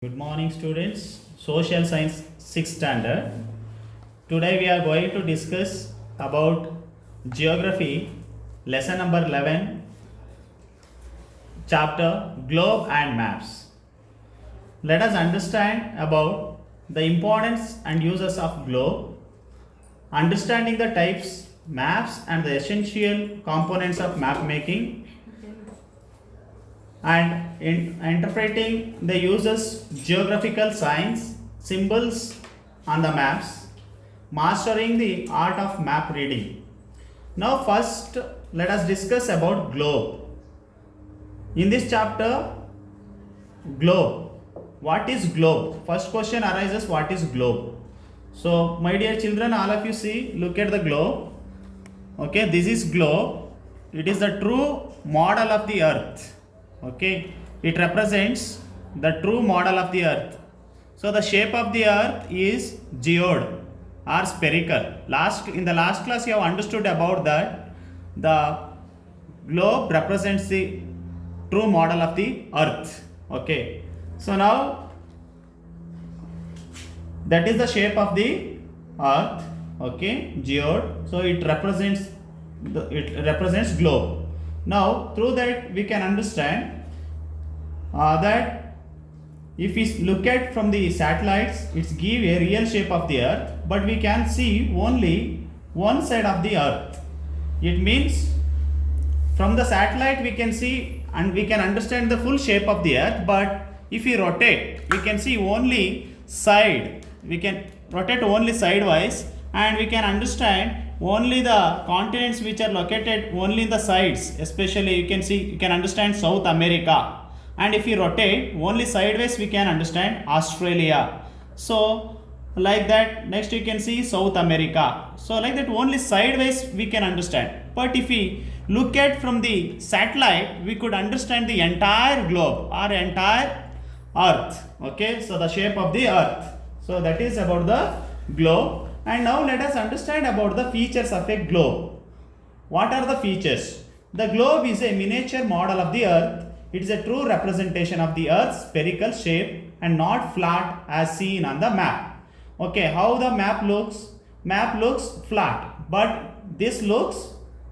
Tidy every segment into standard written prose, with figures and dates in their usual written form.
Good morning, students. Social Science 6th standard. Today we are going to discuss about geography, lesson number 11, chapter Globe and Maps. Let us understand about the importance and uses of globe, understanding the types, maps, and the essential components of map making, and interpreting the uses geographical signs, symbols on the maps, mastering the art of map reading. Now first let us discuss about globe. In this chapter, globe. What is globe? First question arises, what is globe? So my dear children, all of you see, look at the globe. Okay, this is globe. It is the true model of the earth. Okay, it represents the true model of the earth. So the shape of the earth is geode or spherical. In the last class you have understood about that the globe represents the true model of the earth. Okay, so now that is the shape of the earth. Okay, geode. So it represents globe. Now through that we can understand that if we look at from the satellites, it's give a real shape of the earth, but we can see only one side of the earth. It means from the satellite we can see and we can understand the full shape of the earth, but if we rotate we can see only side. We can rotate only sidewise and we can understand only the continents which are located only in the sides. Especially you can understand South America, and if you rotate only sideways we can understand Australia. So like that, next you can see South America. So like that only sideways we can understand, but if we look at from the satellite we could understand the entire globe or entire earth. Okay, so the shape of the earth. So that is about the globe. And now let us understand about the features of a globe. What are the features? The globe is a miniature model of the earth. It is a true representation of the earth's spherical shape and not flat as seen on the map. Okay, how the map looks? Map looks flat, but this looks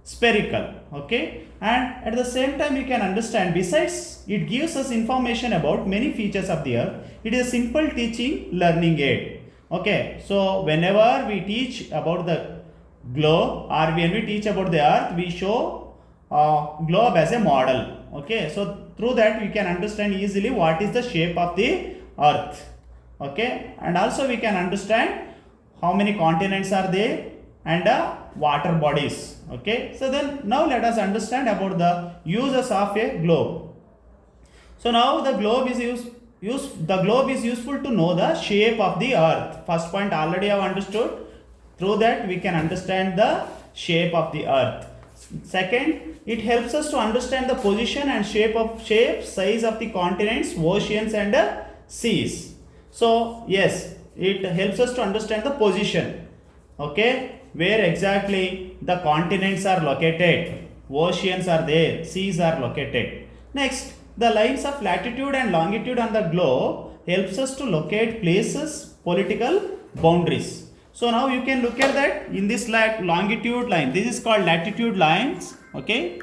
spherical. Okay, and at the same time you can understand, besides it gives us information about many features of the earth, it is a simple teaching learning aid. Okay, so whenever we teach about the globe or when we teach about the earth, we show globe as a model. Okay, so through that we can understand easily what is the shape of the earth. Okay, and also we can understand how many continents are there and water bodies. Okay, so then now let us understand about the uses of a globe. So now the globe is useful to know the shape of the earth. First point already I have understood. Through that we can understand the shape of the earth. Second, it helps us to understand the position and size of the continents, oceans and seas. So yes, it helps us to understand the position. Okay, where exactly the continents are located, oceans are there, seas are located. Next, the lines of latitude and longitude on the globe helps us to locate places, political boundaries. So now you can look at that in this longitude line. This is called latitude lines. Okay,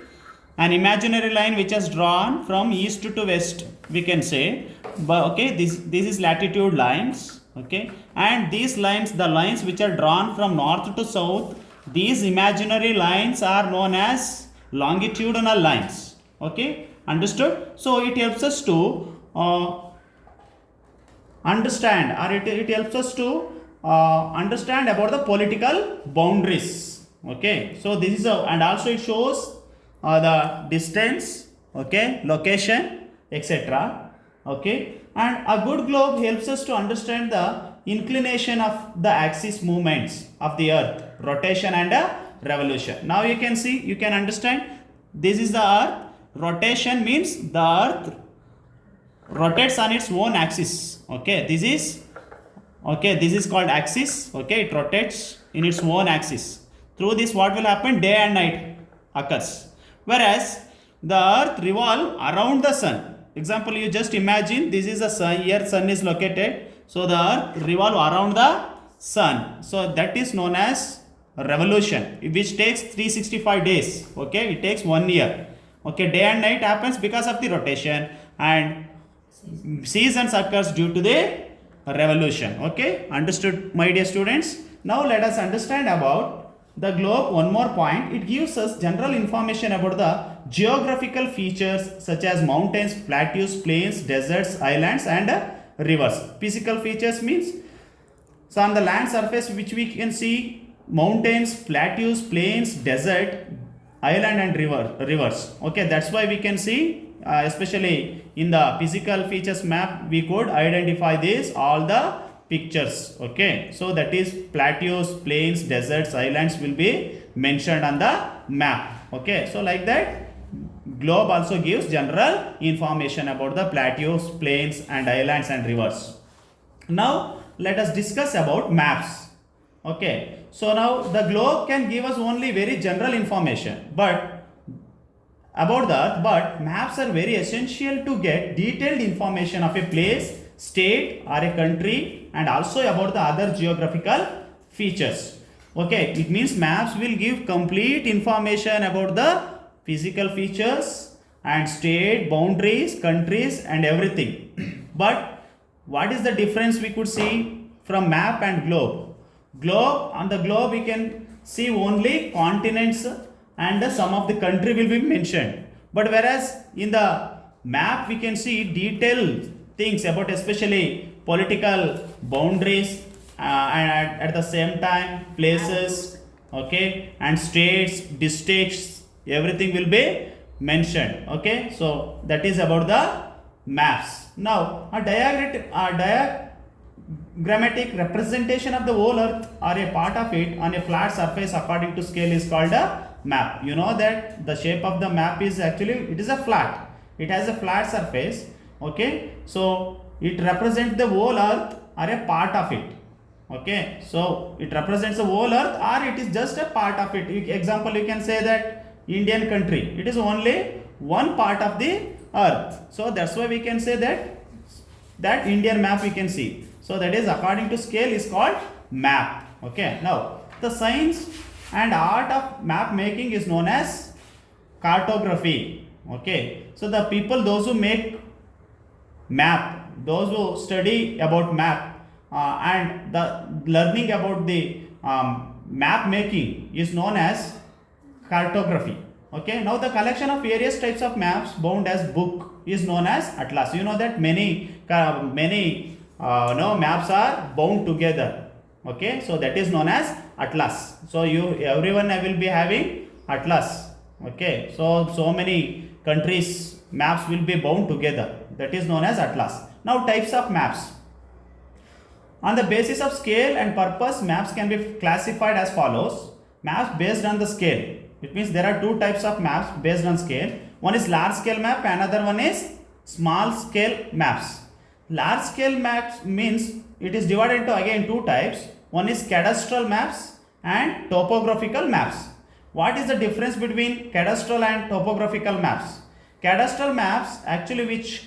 an imaginary line which is drawn from east to west, we can say. But okay, this is latitude lines. Okay, and these lines, the lines which are drawn from north to south, these imaginary lines are known as longitudinal lines. Okay, understood? So it helps us to understand, or it helps us to understand about the political boundaries. Okay, so this is and also it shows the distance, okay, location, etc. Okay, and a good globe helps us to understand the inclination of the axis movements of the earth, rotation and revolution. Now you can see, you can understand, this is the earth. Rotation means the earth rotates on its own axis. Okay, this is called axis. Okay, it rotates in its own axis. Through this what will happen? Day and night occurs. Whereas the earth revolves around the sun. example, you just imagine this is the sun, here sun is located, so the earth revolve around the sun, so that is known as revolution, which takes 365 days. Okay, it takes 1 year. Okay, day and night happens because of the rotation, and seasons occurs due to the revolution. Okay, understood, my dear students? Now let us understand about the globe. One more point, it gives us general information about the geographical features such as mountains, plateaus, plains, deserts, islands and rivers. Physical features means, so on the land surface which we can see mountains, plateaus, plains, desert, island and rivers. Okay, that's why we can see especially in the physical features map we could identify this all the pictures. Okay, so that is plateaus, plains, deserts, islands will be mentioned on the map. Okay, so like that globe also gives general information about the plateaus, plains and islands and rivers. Now let us discuss about maps. Okay, so now the globe can give us only very general information but about the earth, but maps are very essential to get detailed information of a place, state or a country and also about the other geographical features. Okay, it means maps will give complete information about the physical features and state, boundaries, countries and everything. But what is the difference we could see from map and globe? On the globe we can see only continents and some of the country will be mentioned, but whereas in the map we can see detailed things about especially political boundaries and at the same time places, okay, and states, districts, everything will be mentioned. Okay, so that is about the maps. Now a diagrammatic representation of the whole earth or a part of it on a flat surface according to scale is called a map. You know that the shape of the map is actually, it is a flat, it has a flat surface. Okay, so it represents the whole earth or a part of it. Okay, so it represents the whole earth or it is just a part of it. Example, you can say that Indian country, it is only one part of the earth, so that's why we can say that Indian map we can see. So that is according to scale is called map. Okay, now the science and art of map making is known as cartography. Okay, so the people, those who make map, those who study about map and the learning about the map making is known as cartography. Okay, now the collection of various types of maps bound as book is known as atlas. You know that many maps are bound together. Okay, so that is known as atlas. So everyone will be having atlas. Okay, so many countries maps will be bound together, that is known as atlas. Now types of maps. On the basis of scale and purpose, maps can be classified as follows. Maps based on the scale. It means there are two types of maps based on scale. One is large scale map, another one is small scale maps. Large scale maps means it is divided into again two types. One is cadastral maps and topographical maps. What is the difference between cadastral and topographical maps? Cadastral maps actually which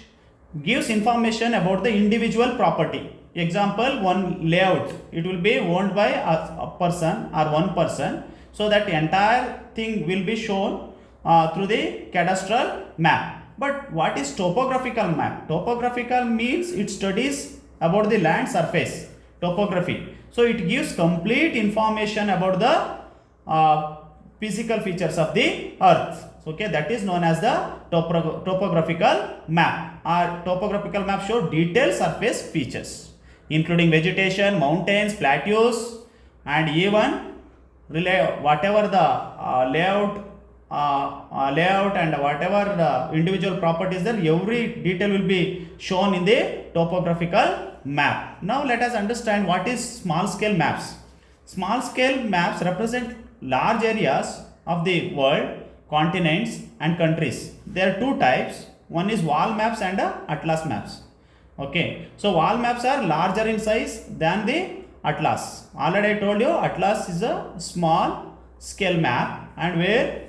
gives information about the individual property. Example, one layout, it will be owned by a person or one person, so that entire thing will be shown through the cadastral map. But what is topographical map? Topographical means it studies about the land surface, topography. So it gives complete information about the physical features of the earth. Okay, that is known as the topographical map. Our topographical map show detailed surface features, including vegetation, mountains, plateaus, and even whatever the layout and whatever the individual properties there, every detail will be shown in the topographical map. Now let us understand what is small scale maps. Small scale maps represent large areas of the world, continents and countries. There are two types. One is wall maps and atlas maps. Okay, so wall maps are larger in size than the atlas. Already I told you atlas is a small scale map, and where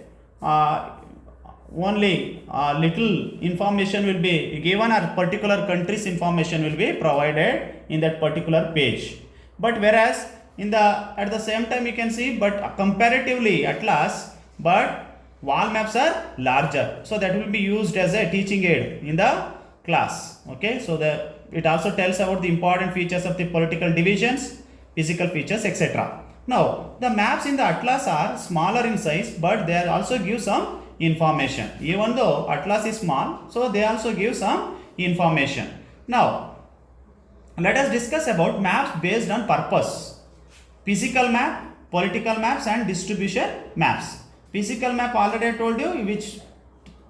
only little information will be given, or particular country's information will be provided in that particular page. But whereas in the at the same time you can see, but comparatively atlas, but wall maps are larger, so that will be used as a teaching aid in the class. Okay, so it also tells about the important features of the political divisions, physical features, etc. Now the maps in the atlas are smaller in size, but they also give some information. Even though atlas is small, so they also give some information. Now let us discuss about maps based on purpose. Physical map, political maps, and distribution maps. Physical map already I told you, which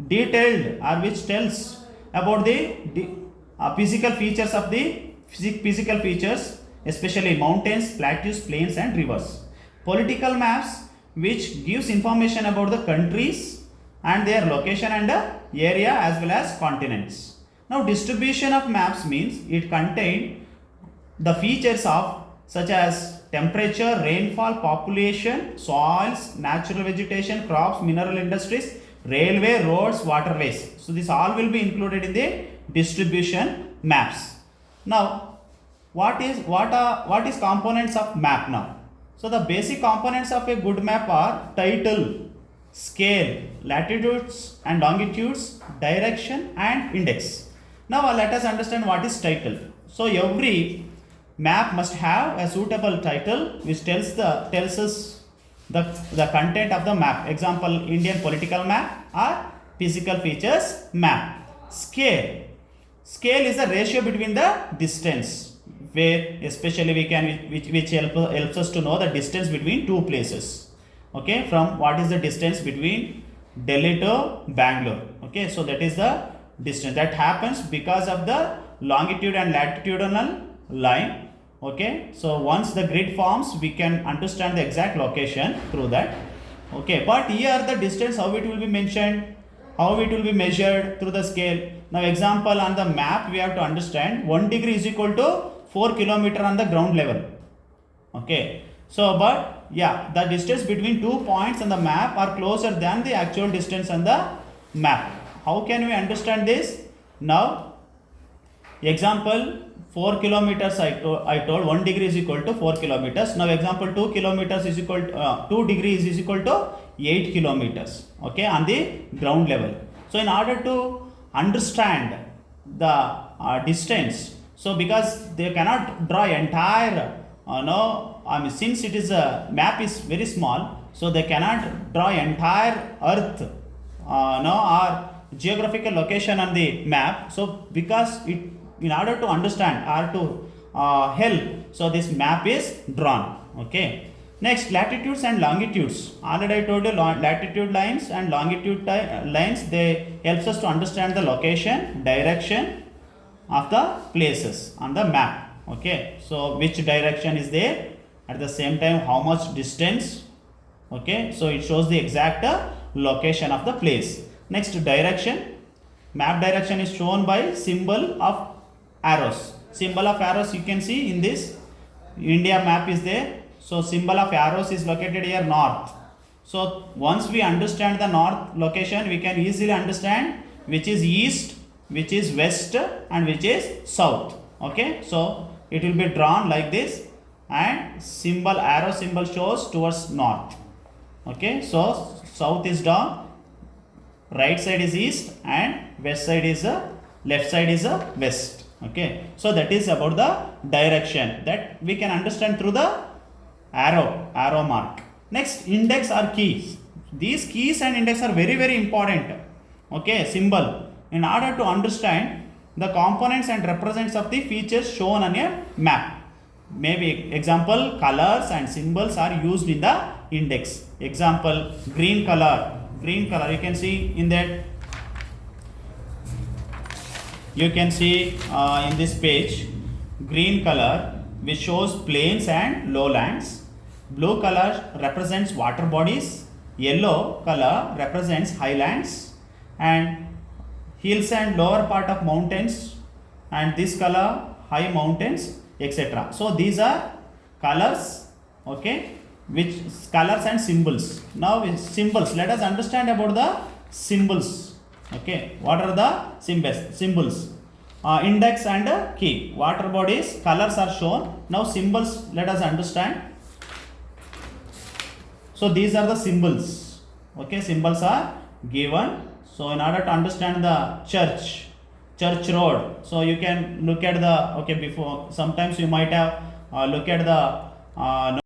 detailed or which tells about the physical features of the physical features, especially mountains, plateaus, plains, and rivers. Political maps, which gives information about the countries and their location and area as well as continents. Now distribution of maps means it contains the features of such as temperature, rainfall, population, soils, natural vegetation, crops, mineral industries, railway, roads, waterways. So this all will be included in the distribution maps. Now what is components of map now? So the basic components of a good map are title, scale, latitudes and longitudes, direction and index. Now let us understand what is title. So every map must have a suitable title which tells us the content of the map. Example, Indian political map or physical features map. Scale is the ratio between the distance, where especially we can which helps us to know the distance between two places. Okay, from what is the distance between Delhi to Bangalore. Okay, so that is the distance that happens because of the longitude and latitudinal line. Okay, so once the grid forms, we can understand the exact location through that. Okay, but here the distance, how it will be mentioned, how it will be measured through the scale. Now example, on the map we have to understand 1 degree is equal to 4 kilometer on the ground level. Okay, so but yeah, the distance between 2 points on the map are closer than the actual distance on the map. How can we understand this? Now example, 4 kilometers I told 1 degree is equal to 4 kilometers. Now example, 2 kilometers is equal to 2 degrees is equal to 8 kilometers. Okay, on the ground level. So in order to understand the distance, so because they cannot draw entire since it is a map is very small, so they cannot draw entire earth or geographical location on the map. So because it, in order to understand or to help, so this map is drawn. Okay, next, latitudes and longitudes. Already I told you latitude lines and longitude lines, they helps us to understand the location, direction of the places on the map. Okay, so which direction is there, at the same time how much distance. Okay, so it shows the exact location of the place. Next, direction. Map direction is shown by symbol of arrows. Symbol of arrows you can see in this India map is there. So symbol of arrows is located here north. So once we understand the north location, we can easily understand which is east, which is west and which is south. Okay, so it will be drawn like this, and symbol, arrow symbol shows towards north. Okay, so south is down, right side is east, and west side is left side is west. Okay, so that is about the direction that we can understand through the arrow mark. Next, index or keys. These keys and index are very important. Okay, symbol in order to understand the components and represents of the features shown on a map. Maybe example, colors and symbols are used in the index. Example, green color you can see in that. You can see in this page, green color which shows plains and lowlands, blue color represents water bodies, yellow color represents highlands and hills and lower part of mountains, and this color high mountains, etc. So these are colors, okay, which colors and symbols. Now symbols, let us understand about the symbols. Okay, what are the symbols? Index and key. Water bodies colors are shown. Now symbols, let us understand. So these are the symbols. Okay, symbols are given. So in order to understand the church road, so you can look at the, okay, before sometimes you might have look at the